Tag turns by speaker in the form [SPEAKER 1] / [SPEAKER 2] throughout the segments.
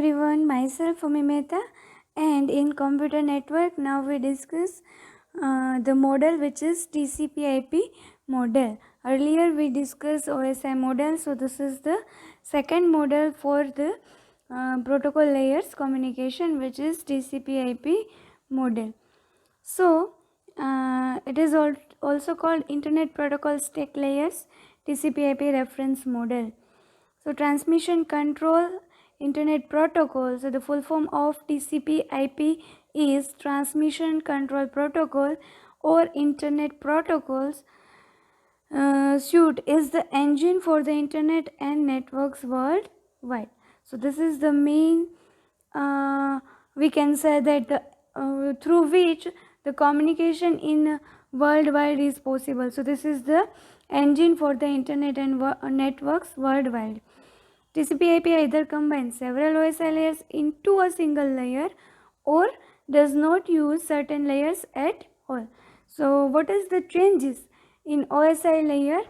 [SPEAKER 1] everyone, myself Umi Mehta, and in computer network now we discuss the model which is TCP/IP model. Earlier we discussed OSI model, so this is the second model for the protocol layers communication, which is TCP/IP model. So it is also called Internet Protocol Stack Layers TCP/IP reference model. So transmission control internet protocol. So the full form of TCP/IP is transmission control protocol or internet protocols. Suite is the engine for the internet and networks worldwide. So this is the main, we can say that through which the communication in worldwide is possible. So this is the engine for the internet and networks worldwide. TCP/IP either combines several OSI layers into a single layer or does not use certain layers at all. So what is the changes in OSI layer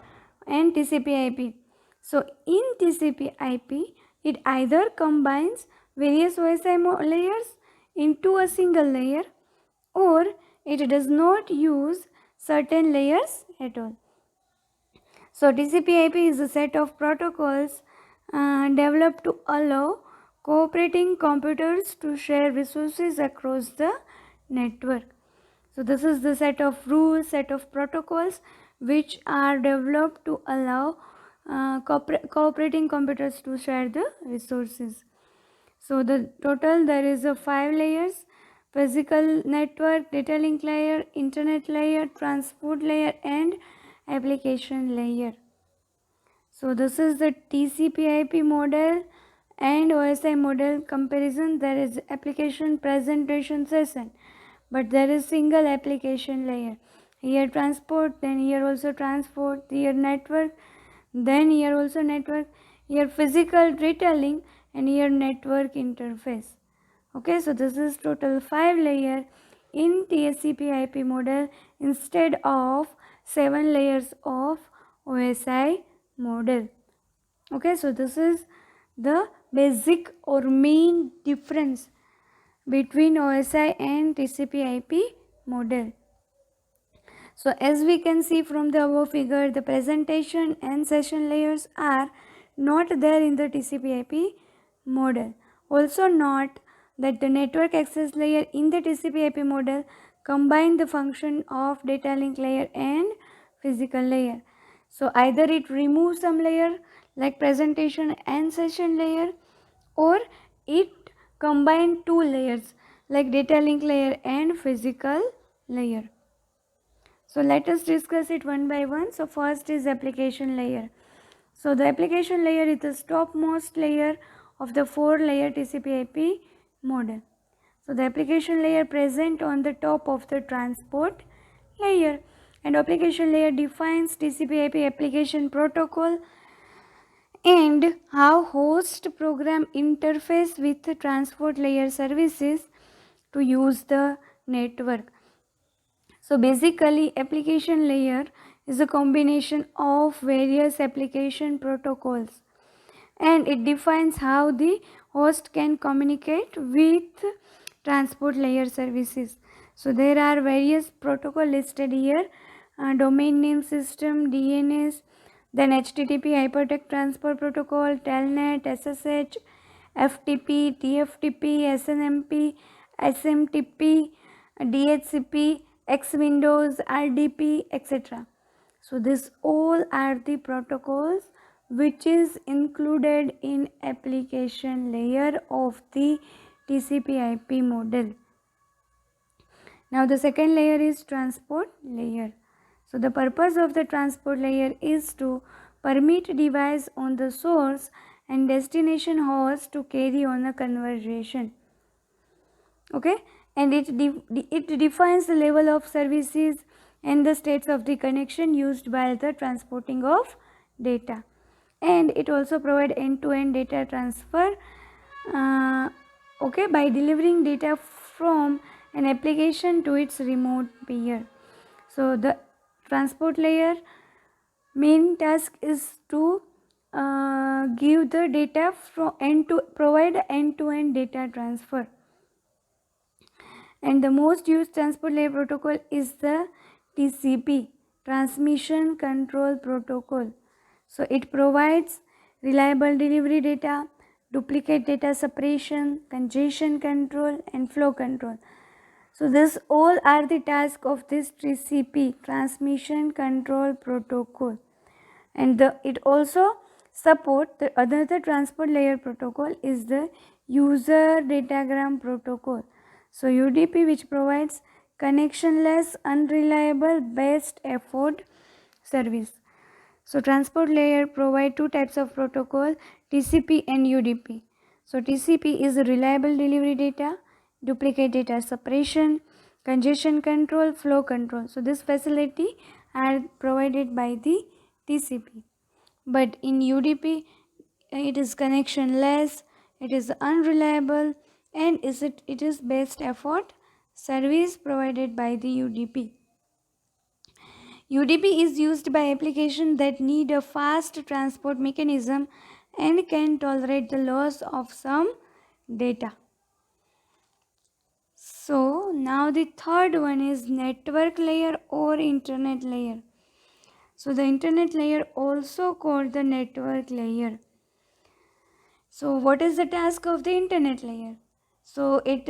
[SPEAKER 1] and TCP/IP? So in TCP/IP, it either combines various OSI layers into a single layer or it does not use certain layers at all. So TCP/IP is a set of protocols developed to allow cooperating computers to share resources across the network. So this is the set of rules, set of protocols which are developed to allow cooperating computers to share the resources. So the total there is a 5 layers: physical network, data link layer, internet layer, transport layer, and application layer. So this is the TCP/IP model and OSI model comparison. There is application presentation session, but there is single application layer. Here transport, then here also transport, here network, then here also network, here physical data link, and here network interface. Okay, so this is total 5 layer in TCP/IP model instead of 7 layers of OSI model. Okay, so this is the basic or main difference between OSI and TCP/IP model. So as we can see from the above figure, the presentation and session layers are not there in the TCP/IP model. Also note that the network access layer in the TCP/IP model combine the function of data link layer and physical layer. So either it removes some layer like presentation and session layer, or it combine 2 layers like data link layer and physical layer. So let us discuss it one by one. So first is application layer. So the application layer is the topmost layer of the 4 layer TCP/IP model. So the application layer present on the top of the transport layer, and application layer defines TCP/IP application protocol and how host program interface with the transport layer services to use the network. So basically application layer is a combination of various application protocols, and it defines how the host can communicate with transport layer services. So there are various protocol listed here: domain name system, DNS, then HTTP hypertext transfer protocol, telnet, SSH, FTP, TFTP, SNMP, SMTP, DHCP, X Windows, RDP, etc. So this all are the protocols which is included in application layer of the TCP/IP model. Now the second layer is transport layer. So the purpose of the transport layer is to permit device on the source and destination host to carry on a conversation. Okay, and it defines the level of services and the states of the connection used by the transporting of data, and it also provide end-to-end data transfer okay, by delivering data from an application to its remote peer. So the transport layer main task is to give the data from provide end-to-end data transfer. And the most used transport layer protocol is the TCP, Transmission Control Protocol. So it provides reliable delivery data, duplicate data separation, congestion control, and flow control. So this all are the tasks of this TCP, Transmission Control Protocol. And it also support the another transport layer protocol is the user datagram protocol. So UDP, which provides connectionless, unreliable, best effort service. So transport layer provide two types of protocol, TCP and UDP. So TCP is reliable delivery data, duplicate data separation, congestion control, flow control. So this facility are provided by the TCP. But in UDP, it is connectionless, it is unreliable, and it is best effort service provided by the UDP. UDP is used by applications that need a fast transport mechanism and can tolerate the loss of some data. So now the third one is network layer or internet layer. So the internet layer also called the network layer. So what is the task of the internet layer? So it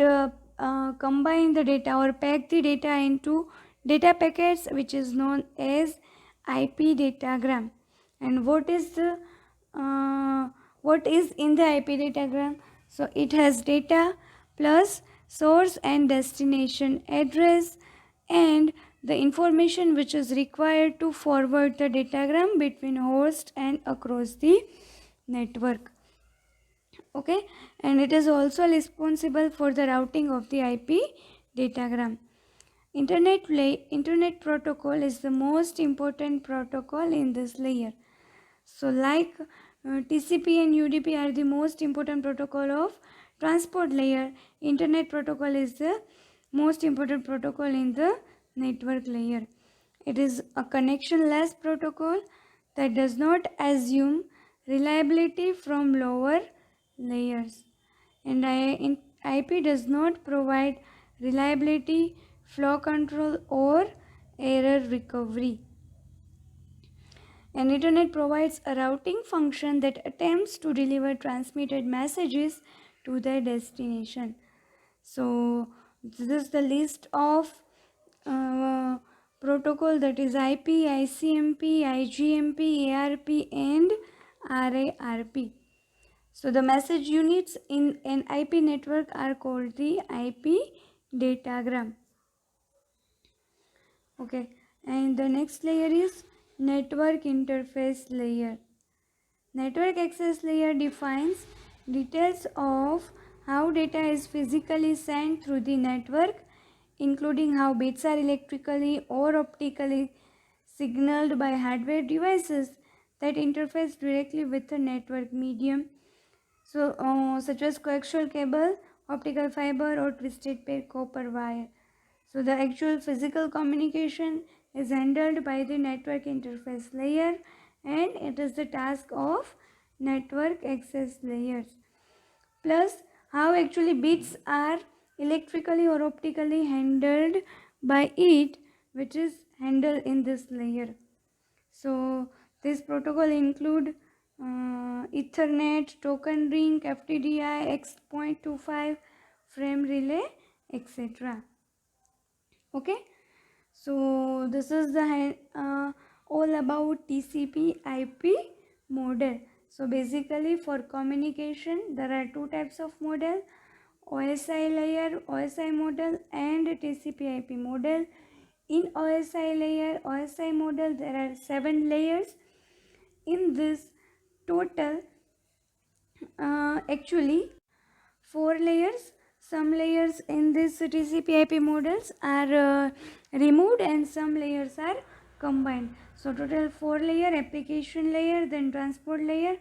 [SPEAKER 1] combine the data or pack the data into data packets, which is known as IP datagram. And what is in the IP datagram? So it has data plus source and destination address and the information which is required to forward the datagram between host and across the network. Okay, and it is also responsible for the routing of the IP datagram. Internet protocol is the most important protocol in this layer. So like TCP and UDP are the most important protocol of transport layer, internet protocol is the most important protocol in the network layer. It is a connectionless protocol that does not assume reliability from lower layers, and IP does not provide reliability, flow control, or error recovery. An internet provides a routing function that attempts to deliver transmitted messages to their destination. So this is the list of protocol, that is IP, ICMP, IGMP, ARP, and RARP. So the message units in an IP network are called the IP datagram. Okay, and the next layer is network interface layer. Network access layer defines details of how data is physically sent through the network, including how bits are electrically or optically signaled by hardware devices that interface directly with the network medium. So, such as coaxial cable, optical fiber, or twisted pair copper wire. So, the actual physical communication is handled by the network interface layer, and it is the task of network access layers. Plus, how actually bits are electrically or optically handled by it, which is handled in this layer. So this protocol include Ethernet, token ring, FTDI, X.25, frame relay, etc. Okay, so this is the all about TCP IP model. So basically for communication there are two types of model, OSI layer, OSI model, and TCP IP model. In OSI layer, OSI model, there are 7 layers. In this total, actually 4 layers. Some layers in this TCP IP models are removed and some layers are combined. So total 4 layer: application layer, then transport layer,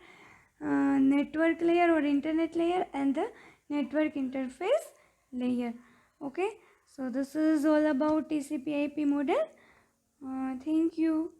[SPEAKER 1] network layer or internet layer, and the network interface layer. Okay, so this is all about TCP IP model. Thank you.